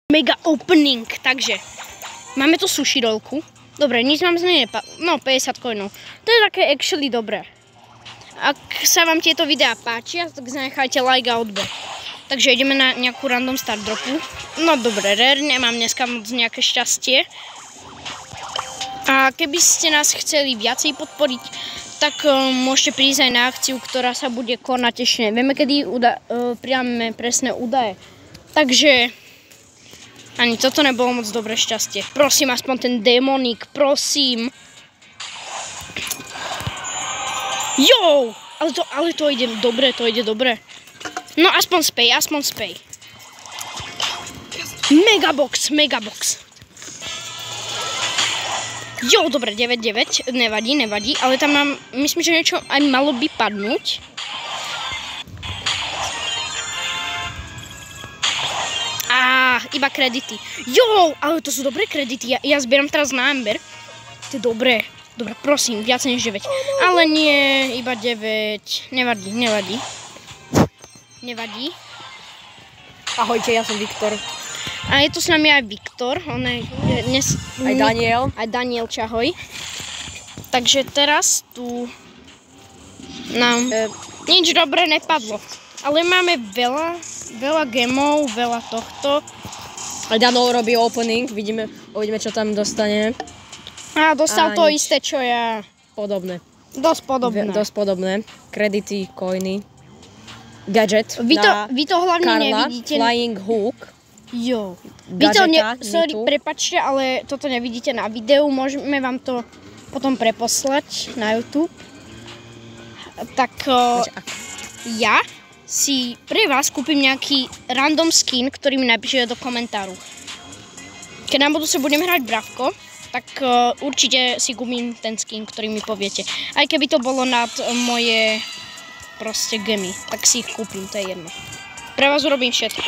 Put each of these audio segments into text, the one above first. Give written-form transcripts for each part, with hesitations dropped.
Mega opening, takže máme tu sushi rolku. Dobre, nič nám z nej no 50 coinov. To je také actually dobré. Ak sa vám tieto videá páčia, tak zanechajte like a odber. Takže ideme na nejakú random start dropu. No dobre, rare, nemám dneska moc nejaké šťastie. A keby ste nás chceli viacej podporiť, tak môžete prísť aj na akciu, ktorá sa bude konať ešte nevieme, kedy pridáme presné údaje. Takže ani toto nebolo moc dobré šťastie. Prosím, aspoň ten démonik, prosím. Jo! Ale to ide dobre, to ide dobre. No aspoň spej, aspoň spej. Megabox, megabox. Jo, dobre, 9-9, nevadí, ale tam nám, myslím, že niečo aj malo by padnúť. Iba kredity. Jo, ale to sú dobré kredity. Ja zbieram teraz na Amber. To je dobré. Dobre, prosím, viac než 9. Ale nie, iba 9. Nevadí. Ahojte, ja som Viktor. A je tu s nami aj Viktor. On je dnes... Aj Daniel. Aj Daniel, čahoj. Takže teraz tu nám nič dobré nepadlo. Ale máme veľa gemov, veľa tohto. A Dano robí opening, uvidíme, čo tam dostane. A dostal to isté, čo ja. Podobné. Dosť podobné. Kredity, coiny. Gadget Vy to hlavne Karla, nevidíte. Flying hook. Jo. Vy to sorry, prepáčte, ale toto nevidíte na videu. Môžeme vám to potom preposlať na YouTube. Tak ja si pre vás kúpim nejaký random skin, ktorý mi napíšete do komentáru. Keď na budúce budem hrať Bravko, tak určite si kúpim ten skin, ktorý mi poviete. Aj keby to bolo nad moje proste gemy, tak si ich kúpim, to je jedno. Pre vás urobím všetko.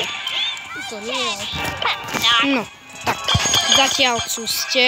No, tak, zatiaľ, co ste...